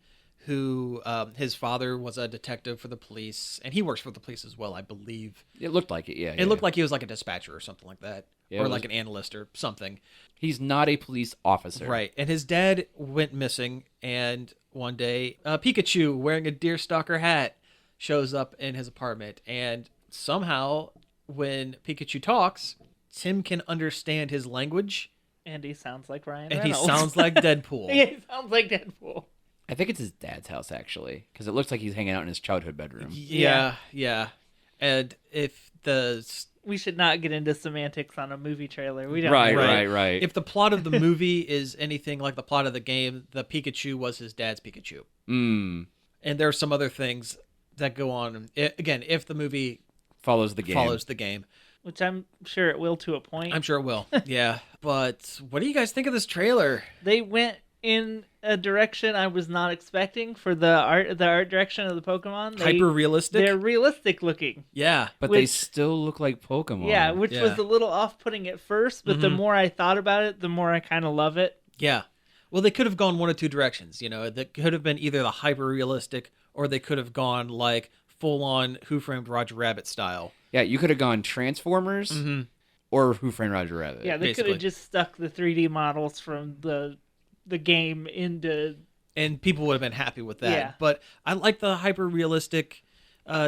who his father was a detective for the police, and he works for the police as well, I believe. It looked like it. Yeah. It looked like he was like a dispatcher or something like that, Yeah, or it like was- an analyst or something. He's not a police officer. Right. And his dad went missing, and one day Pikachu wearing a deerstalker hat shows up in his apartment, and somehow when Pikachu talks, Tim can understand his language, And he sounds like Ryan and Reynolds. he sounds like Deadpool. Yeah, he sounds like Deadpool. I think it's his dad's house actually, because it looks like he's hanging out in his childhood bedroom. Yeah. And if We should not get into semantics on a movie trailer. We don't. Right, know. right. if the plot of the movie is anything like the plot of the game, the Pikachu was his dad's Pikachu. Mm. And there are some other things that go on. Again, if the movie Follows the game. follows the game. Which I'm sure it will to a point. I'm sure it will. Yeah. But what do you guys think of this trailer? They went in a direction I was not expecting for the art direction of the Pokemon. Hyper realistic? They're realistic looking. Yeah. But they Which- still look like Pokemon. Yeah, which Yeah. was a little off-putting at first, but the more I thought about it, the more I kind of love it. Yeah. Well, they could have gone one of two directions. That could have been either the hyper realistic or they could have gone like full on Who Framed Roger Rabbit style. Yeah, you could have gone Transformers or Who Framed Roger Rabbit. Yeah, they could basically. have just stuck the 3D models from the game into. And people would have been happy with that. Yeah. But I like the hyper realistic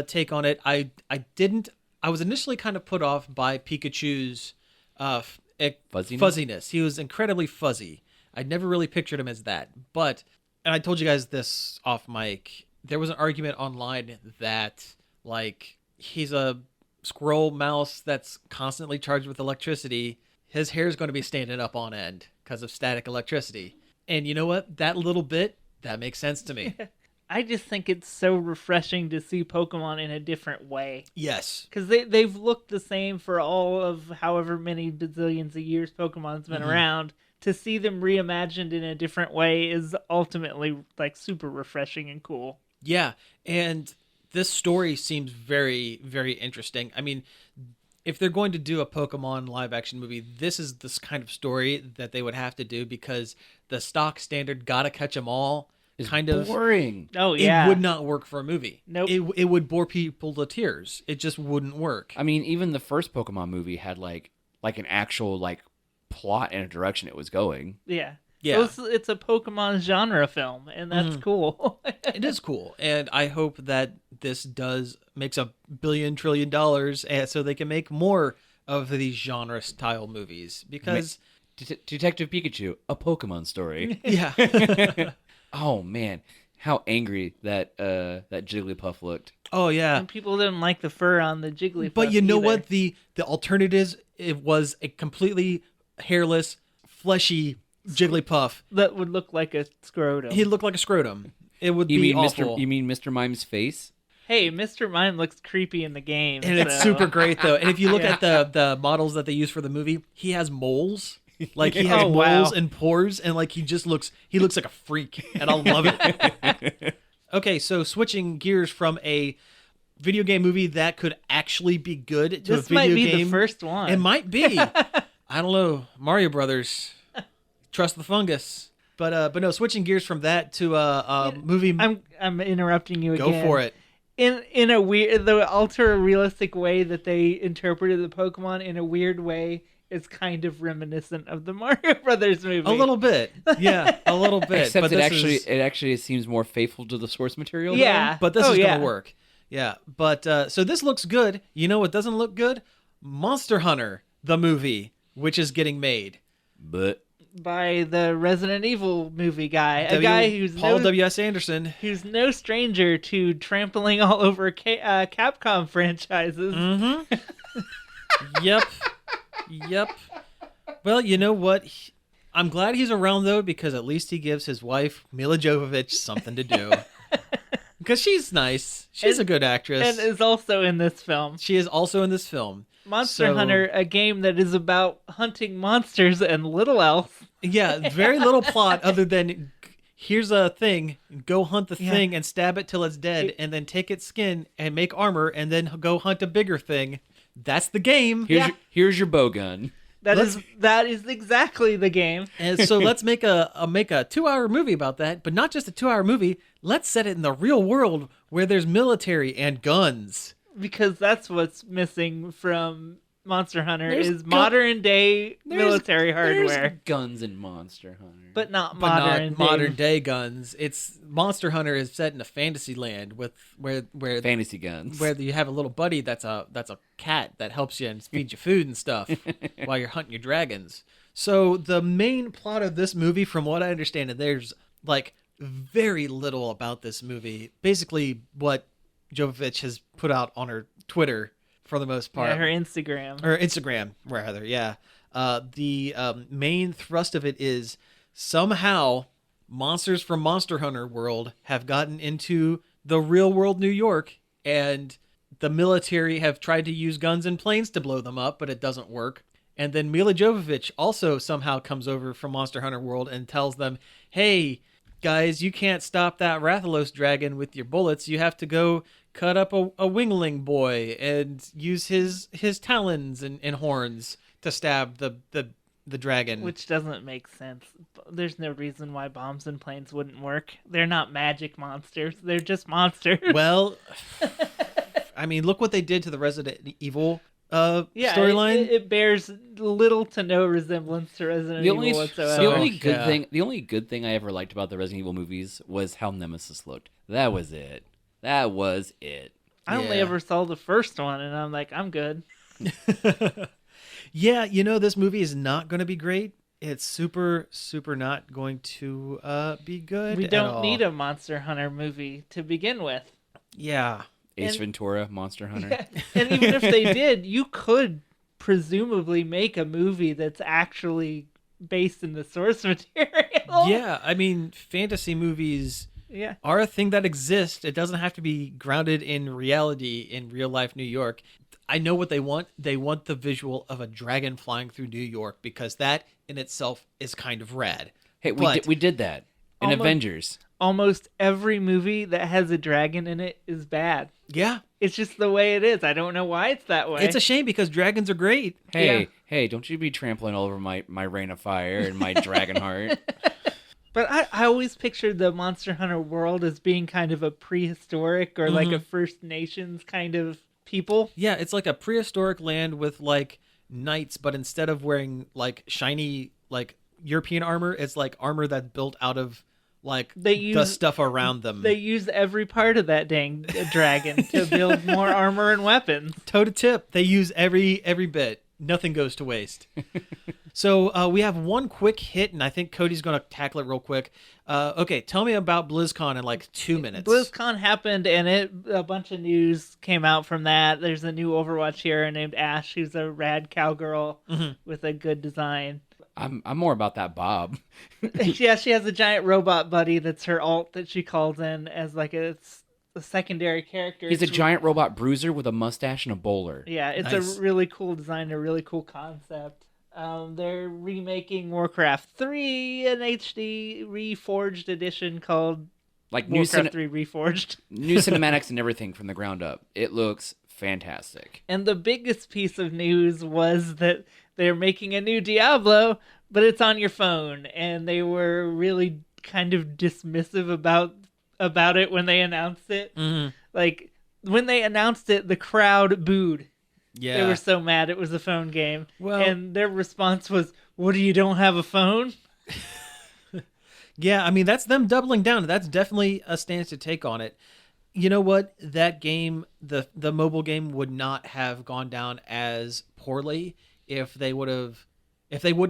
take on it. I was initially kind of put off by Pikachu's fuzziness. He was incredibly fuzzy. I'd never really pictured him as that. But, and I told you guys this off mic, there was an argument online that, like, he's a squirrel mouse that's constantly charged with electricity. His hair is going to be standing up on end because of static electricity. And you know what? That little bit, that makes sense to me. I just think it's so refreshing to see Pokemon in a different way. Yes. Because they've looked the same for all of however many bazillions of years Pokemon's been around. To see them reimagined in a different way is ultimately like super refreshing and cool. Yeah, and this story seems very, very interesting. I mean, if they're going to do a Pokemon live action movie, this is this kind of story that they would have to do, because the stock standard gotta catch 'em all It's kind of boring. Oh, yeah. It would not work for a movie. Nope. It would bore people to tears. It just wouldn't work. I mean, even the first Pokemon movie had like an actual like plot and a direction it was going. Yeah. Yeah. It's a Pokemon genre film, and that's cool. It is cool, and I hope that this makes $1 billion trillion, and so they can make more of these genre style movies, because Detective Pikachu, a Pokemon story. yeah. Oh man, how angry that Jigglypuff looked. Oh yeah. And people didn't like the fur on the Jigglypuff. But you know either. what? The alternatives, it was a completely hairless, fleshy Jigglypuff. That would look like a scrotum. He looked like a scrotum. It would You be mean awful. You mean Mr. Mime's face? Hey, Mr. Mime looks creepy in the game. And it's so- super great though. And if you look at the models that they use for the movie, he has moles. Like he has Oh, moles wow. and pores, and like he looks like a freak, and I love it. Okay, so switching gears from a video game movie that could actually be good to This a video might be game. the first one. It might be. I don't know. Mario Brothers. Trust the fungus. But no, switching gears from that to a movie. I'm interrupting you Go again. for it. In a weird, the ultra realistic way that they interpreted the Pokemon in a weird way is kind of reminiscent of the Mario Brothers movie. A little bit. Yeah, a little bit. Except but it actually seems more faithful to the source material. though. Yeah. But this Oh, is yeah. going to work. Yeah. But so this looks good. You know what doesn't look good? Monster Hunter, the movie, which is getting made. But By the Resident Evil movie guy, a guy who's Paul no, W.S. Anderson. who's no stranger to trampling all over Capcom franchises. Mm-hmm. Yep. Yep. Well, you know what? I'm glad he's around, though, because at least he gives his wife, Mila Jovovich, something to do. Because she's nice. She's a good actress. And is also in this film. She is also in this film. Monster So- Hunter, a game that is about hunting monsters and little else. Yeah, very little plot other than here's a thing, go hunt the thing and stab it till it's dead, and then take its skin and make armor, and then go hunt a bigger thing. That's the game. here's your bow gun. That is exactly the game. And so let's make a 2-hour movie about that, but not just a 2-hour movie. Let's set it in the real world where there's military and guns. Because that's what's missing from Monster Hunter There's is modern day military hardware. There's guns in Monster Hunter. But not But modern not modern day guns. It's Monster Hunter is set in a fantasy land with where fantasy guns. where you have a little buddy that's a cat that helps you and feeds you food and stuff while you're hunting your dragons. So the main plot of this movie, from what I understand, and there's like very little about this movie. Basically, what Jovovich has put out on her Twitter for the most part, her Instagram. or Instagram rather, yeah. The main thrust of it is somehow monsters from Monster Hunter world have gotten into the real world New York, and the military have tried to use guns and planes to blow them up, but it doesn't work. And then Mila Jovovich also somehow comes over from Monster Hunter world and tells them, hey, guys, you can't stop that Rathalos dragon with your bullets. You have to go cut up a wingling boy and use his talons and horns to stab the dragon. Which doesn't make sense. There's no reason why bombs and planes wouldn't work. They're not magic monsters. They're just monsters. Well, I mean, look what they did to the Resident Evil storyline. It bears little to no resemblance to Resident Evil whatsoever. The only good thing I ever liked about the Resident Evil movies was how Nemesis looked. That was it. I only Yeah. ever saw the first one, and I'm like, I'm good. Yeah, this movie is not going to be great. It's super, super not going to be good. We at don't all. need a Monster Hunter movie to begin with. Yeah. Ace And- Ventura, Monster Hunter. And even if they did, you could presumably make a movie that's actually based in the source material. Yeah, I mean, fantasy movies Yeah. are a thing that exists. It doesn't have to be grounded in reality in real life New York. I know what they want. They want the visual of a dragon flying through New York because that in itself is kind of rad. Hey, But- we did that in Almost- Avengers. Almost every movie that has a dragon in it is bad. Yeah, It's just the way it is. I don't know why it's that way. it's a shame because dragons are great. Hey, Yeah. hey, don't you be trampling all over my Rain of Fire and my Dragon Heart. But I always pictured the Monster Hunter world as being kind of a prehistoric or like a First Nations kind of people. Yeah, it's like a prehistoric land with like knights, but instead of wearing like shiny like European armor, it's like armor that's built out of like They the use- stuff around them. They use every part of that dang dragon to build more armor and weapons. Toe to tip, they use every bit. Nothing goes to waste. So we have one quick hit, and I think Cody's going to tackle it real quick. Okay, tell me about BlizzCon in like 2 minutes. BlizzCon happened, and a bunch of news came out from that. There's a new Overwatch hero named Ashe, who's a rad cowgirl with a good design. I'm more about that Bob. Yeah, she has a giant robot buddy that's her alt that she calls in as like a secondary character. He's a It's- giant robot bruiser with a mustache and a bowler. Yeah, it's Nice. a really cool design, a really cool concept. They're remaking Warcraft 3, an HD reforged edition called Like new Warcraft 3 Reforged. new cinematics and everything from the ground up. It looks fantastic. And the biggest piece of news was that they're making a new Diablo, but it's on your phone. And they were really kind of dismissive about it when they announced it. Like, when they announced it, the crowd booed. Yeah. They were so mad it was a phone game. Well- and their response was, "What, do you don't have a phone?" Yeah, I mean, that's them doubling down. That's definitely a stance to take on it. You know what? That game, the mobile game, would not have gone down as poorly if they wouldn't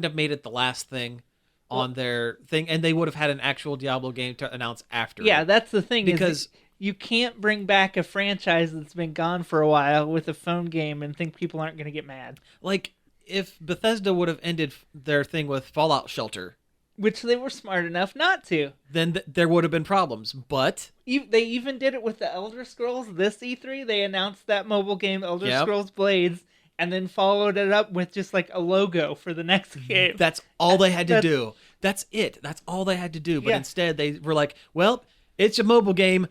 have made it the last thing on their thing, and they would have had an actual Diablo game to announce after. Yeah, it. that's the thing. Because- is you can't bring back a franchise that's been gone for a while with a phone game and think people aren't going to get mad. Like if Bethesda would have ended their thing with Fallout Shelter, Which they were smart enough not to. then there would have been problems. But They even did it with the Elder Scrolls. This E3, they announced that mobile game, Elder Yep. Scrolls Blades, and then followed it up with just like a logo for the next game. that's all they had to That's- do. That's it. That's all they had to do. But Yeah. instead, they were like, "Well, it's a mobile game.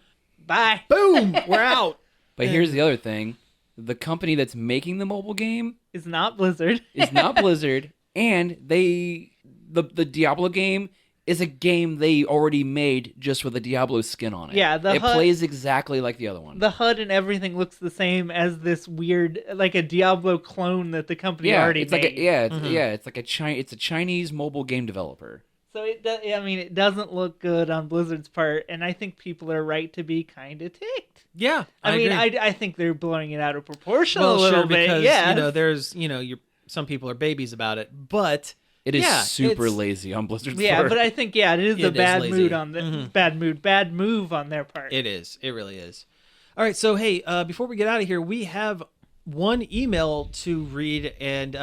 Bye. Boom, we're out." But here's the other thing. The company that's making the mobile game It's not Blizzard. is not Blizzard, and the Diablo game is a game they already made just with a Diablo skin on it. Yeah, the it HUD plays exactly like the other one. The HUD and everything looks the same as this weird, like a Diablo clone that the company already it's made. like it's like it's a Chinese mobile game developer. So it doesn't look good on Blizzard's part, and I think people are right to be kind of ticked. Yeah, I mean, agree. I think they're blowing it out of proportion a well, little sure, bit. because Yeah, there's some people are babies about it, but It is yeah, super it's- lazy on Blizzard's yeah, part. but I think it is It a is bad lazy. mood on the bad move on their part. It is. It really is. All right. So, hey, before we get out of here, we have one email to read, and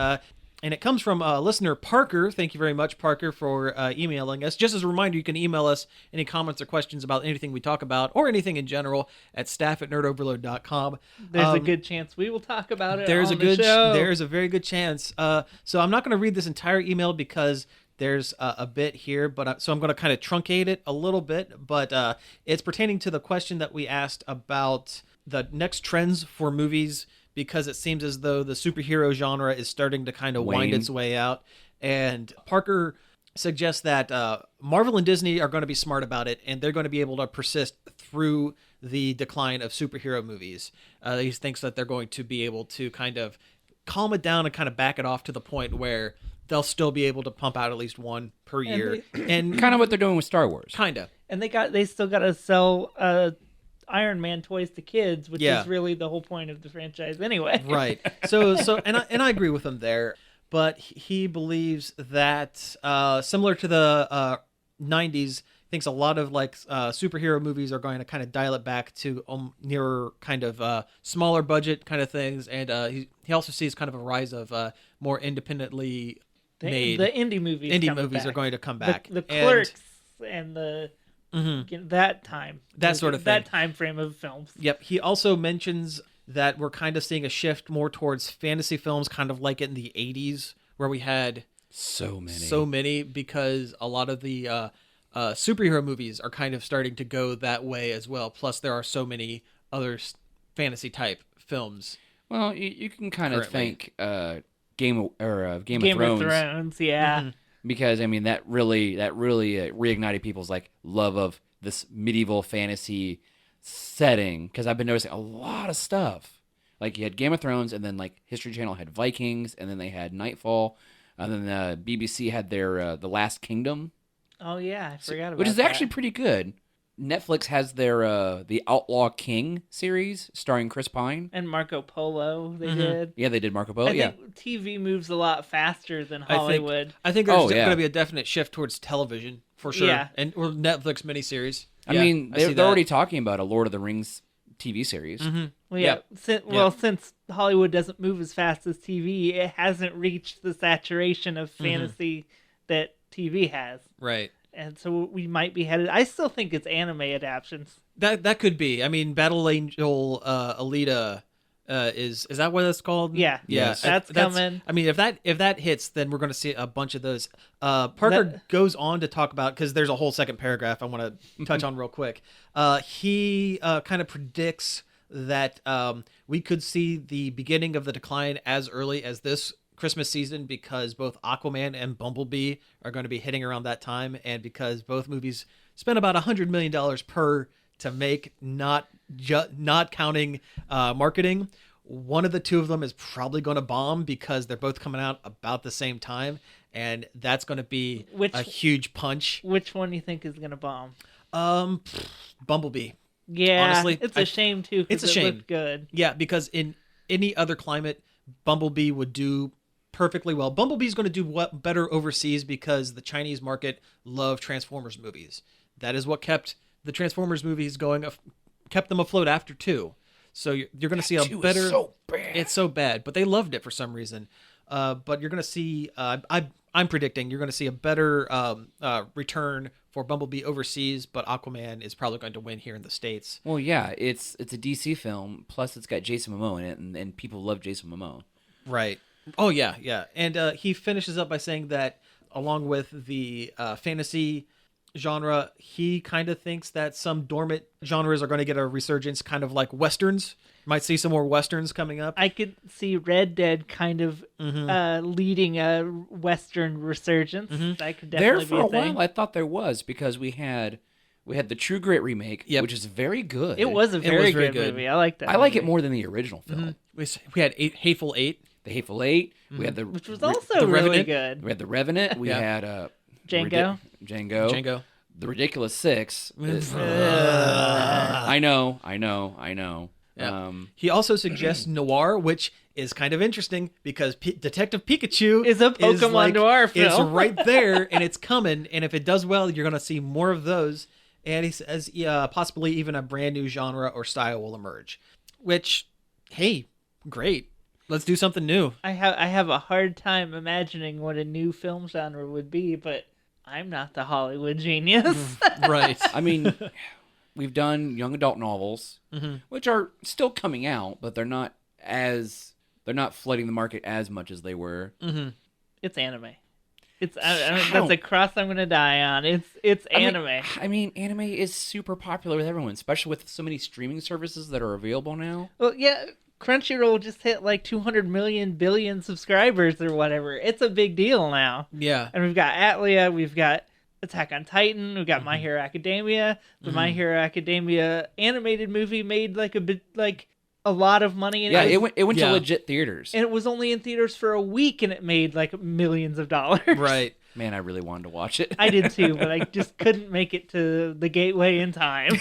it comes from listener Parker. Thank you very much, Parker, for emailing us. Just as a reminder, you can email us any comments or questions about anything we talk about or anything in general at staff@nerdoverload.com. There's a good chance we will talk about it. There's on a good the show. there's a very good chance. So I'm not going to read this entire email because there's a bit here, but so I'm going to kind of truncate it a little bit. But it's pertaining to the question that we asked about the next trends for movies, because it seems as though the superhero genre is starting to kind of wind Wane. its way out. And Parker suggests that Marvel and Disney are going to be smart about it, and they're going to be able to persist through the decline of superhero movies. He thinks that they're going to be able to kind of calm it down and kind of back it off to the point where they'll still be able to pump out at least one per year. And kind of what they're doing with Star Wars. kind of. And they still got to sell Iron Man toys to kids, which Yeah. is really the whole point of the franchise anyway. Right. So and I agree with him there, but he believes that similar to the 90s, thinks a lot of like superhero movies are going to kind of dial it back to nearer kind of smaller budget kind of things, and he also sees kind of a rise of more independently made The indie movies. indie coming movies back. are going to come back. The And- Clerks and the That time. That sort of thing. That time frame of films. Yep. He also mentions that we're kind of seeing a shift more towards fantasy films, kind of like in the 80s, where we had So many, because a lot of the superhero movies are kind of starting to go that way as well. Plus, there are so many other fantasy type films. Well, you can kind of Currently. thank Game of Game Thrones. of Thrones, yeah. Because I mean that really reignited people's like love of this medieval fantasy setting. Because I've been noticing a lot of stuff. Like you had Game of Thrones, and then like History Channel had Vikings, and then they had Nightfall, and then the BBC had their The Last Kingdom, Oh yeah, I forgot about which is that. actually pretty good. Netflix has their The Outlaw King series starring Chris Pine. And Marco Polo, they did. Yeah, they did Marco Polo. I Yeah, think TV moves a lot faster than I think- Hollywood. I think there's Oh, yeah. going to be a definite shift towards television for sure. Yeah. And or Netflix miniseries. I Yeah, mean see they're that. already talking about a Lord of the Rings TV series. Well, yeah. Yep. Since Hollywood doesn't move as fast as TV, it hasn't reached the saturation of fantasy that TV has. Right. And so we might be headed. I still think it's anime adaptations. That could be. I mean, Battle Angel Alita is that what it's called? Yeah. Yeah. Yes. That's coming. I mean, if that hits, then we're going to see a bunch of those. Parker goes on to talk about, because there's a whole second paragraph I want to touch on real quick. He kind of predicts that we could see the beginning of the decline as early as this Christmas season, because both Aquaman and Bumblebee are going to be hitting around that time, and because both movies spent about $100 million per to make, not counting marketing. One of the two of them is probably going to bomb, because they're both coming out about the same time, and that's going to be a huge punch. Which one do you think is going to bomb? Bumblebee. Yeah, Honestly, it's a shame too. 'Cause it's a it shame. looked good. Yeah, because in any other climate, Bumblebee would do perfectly well. Bumblebee's going to do better overseas, because the Chinese market love Transformers movies. That is what kept the Transformers movies going, kept them afloat after 2. So you're going to see a Two is better. so bad. It's so bad, but they loved it for some reason. But you're going to see. I'm predicting you're going to see a better return for Bumblebee overseas, but Aquaman is probably going to win here in the States. Well, yeah, it's a DC film. Plus, it's got Jason Momoa in it, and people love Jason Momoa. Right. Oh yeah, yeah. And he finishes up by saying that along with the fantasy genre, he kind of thinks that some dormant genres are going to get a resurgence, kind of like westerns. Might see some more westerns coming up. I could see Red Dead kind of leading a Western resurgence. That could There definitely for be a a thing. while, I thought there was, because we had the True Grit remake, Yep. which is very good. It was a very, very good, good. movie. I like that. I like it movie. more than the original film. We had Hateful Eight. The Hateful Eight. We had the Which was also The really Revenant. good. We had the Revenant. We Yeah. had Django. Django. The Ridiculous Six. I know. Yeah. He also suggests noir, which is kind of interesting, because Detective Pikachu Is a Pokemon noir It's film. right there, and it's coming. And if it does well, you're going to see more of those. And he says possibly even a brand new genre or style will emerge. Which, hey, great. Let's do something new. I have a hard time imagining what a new film genre would be, but I'm not the Hollywood genius. Right. I mean, we've done young adult novels, which are still coming out, but they're not flooding the market as much as they were. It's anime. That's a cross I'm gonna die on. It's anime. I mean, anime is super popular with everyone, especially with so many streaming services that are available now. Well, yeah, Crunchyroll just hit like 200 billion subscribers or whatever. It's a big deal now. Yeah. And we've got Atlia, we've got Attack on Titan, we've got My Hero Academia. The My Hero Academia animated movie made a lot of money. And Yeah, it went to Yeah. legit theaters. and it was only in theaters for a week, and it made like millions of dollars. Right. Man, I really wanted to watch it. I did too, but I just couldn't make it to the gateway in time.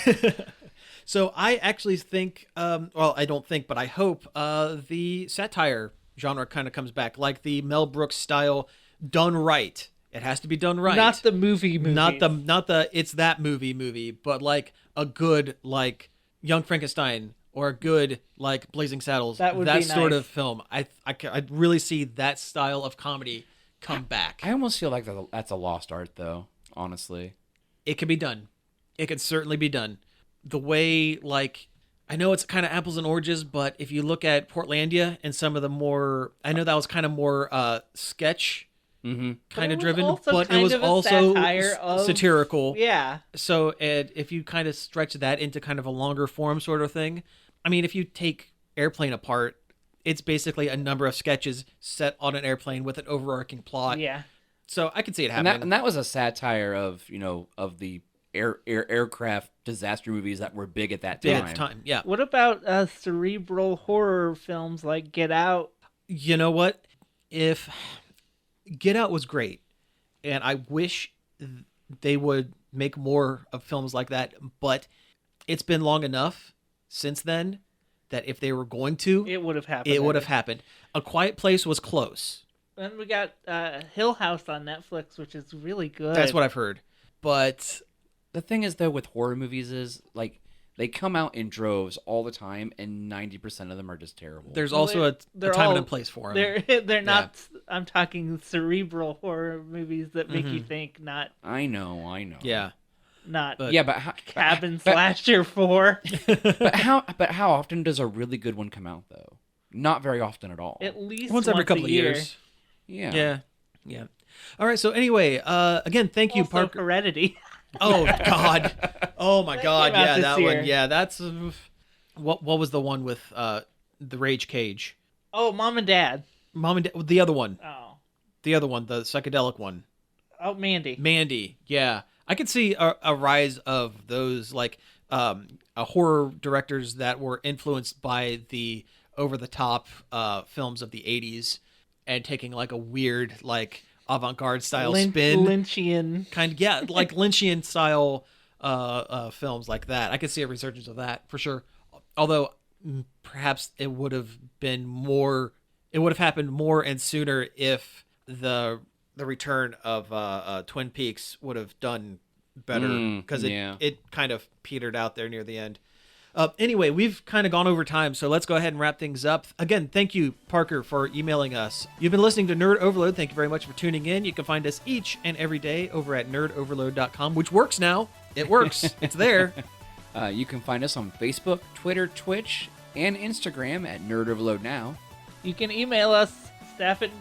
So I actually think, well, I don't think, but I hope the satire genre kind of comes back, like the Mel Brooks style, done right. It has to be done right. Not the movie. Not the it's that movie, but like a good like Young Frankenstein or a good like Blazing Saddles. That would be sort nice. of film. I'd really see that style of comedy come back. I almost feel like that's a lost art, though. Honestly, It can be done. It could certainly be done. The way, like, I know it's kind of apples and oranges, but if you look at Portlandia and some of the more, I know that was kind of more sketch kind of driven, but it was also satirical. Yeah. So if you kind of stretch that into kind of a longer form sort of thing, I mean, if you take Airplane apart, it's basically a number of sketches set on an airplane with an overarching plot. Yeah. So I could see it happening. And that was a satire of, you know, of the aircraft disaster movies that were big at that time. Big at the time, yeah. What about cerebral horror films like Get Out? You know what? If Get Out was great, and I wish they would make more of films like that, but it's been long enough since then that if they were going to, it would have happened. It would have happened. A Quiet Place was close. Then we got Hill House on Netflix, which is really good. That's what I've heard. But the thing is, though, with horror movies is, like, they come out in droves all the time, and 90% of them are just terrible. There's also a time and a place for them. They're not. I'm talking cerebral horror movies that make you think. Not. I know. Yeah. Not. But Cabin Slasher 4. But how often does a really good one come out, though? Not very often at all. At least once every couple of years. Yeah. All right. So anyway, again, thank you, Also Parker. Heredity. Oh God! Oh my God! came out Yeah, this that year. one. Yeah, that's what was the one with the Rage Cage? Oh, Mom and Dad. Mom and Dad. The other one. Oh. The other one. The psychedelic one. Oh, Mandy. Mandy. Yeah, I could see a rise of those like horror directors that were influenced by the over the top films of the '80s and taking like a weird like avant-garde style spin. Lynchian. Kind of, yeah, like Lynchian style films like that. I could see a resurgence of that for sure. Although perhaps it would have happened more and sooner if the return of Twin Peaks would have done better, because it kind of petered out there near the end. Anyway, we've kind of gone over time, so let's go ahead and wrap things up. Again, thank you, Parker, for emailing us. You've been listening to Nerd Overload. Thank you very much for tuning in. You can find us each and every day over at nerdoverload.com, which works now. It works. It's there. You can find us on Facebook, Twitter, Twitch, and Instagram at Nerd Overload Now. You can email us.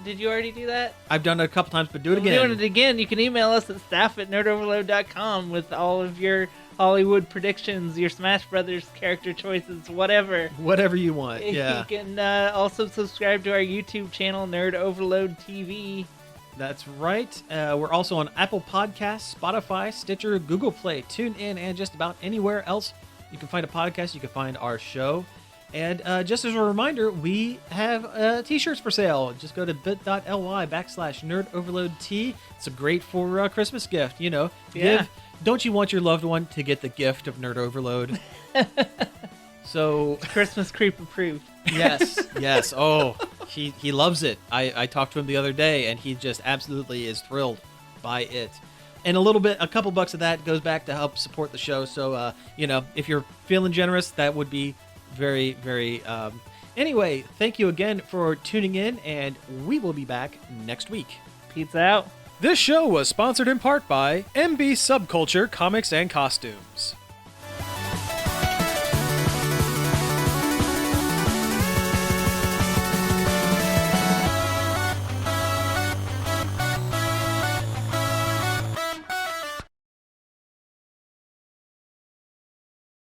Did you already do that? I've done it a couple times, but do it again. Doing it again. You can email us at staff@nerdoverload.com with all of your Hollywood predictions, your Smash Brothers character choices, whatever. Whatever you want, yeah. You can also subscribe to our YouTube channel, Nerd Overload TV. That's right. We're also on Apple Podcasts, Spotify, Stitcher, Google Play, TuneIn, and just about anywhere else you can find a podcast. You can find our show. And just as a reminder, we have t-shirts for sale. Just go to bit.ly/nerdoverloadT. It's a great for Christmas gift, you know. Yeah. Don't you want your loved one to get the gift of Nerd Overload? So Christmas creep approved. Yes. Oh, he loves it. I talked to him the other day, and he just absolutely is thrilled by it. And a couple bucks of that goes back to help support the show. So, if you're feeling generous, that would be very, very... Anyway, thank you again for tuning in, and we will be back next week. Pizza out. This show was sponsored in part by MB Subculture Comics and Costumes.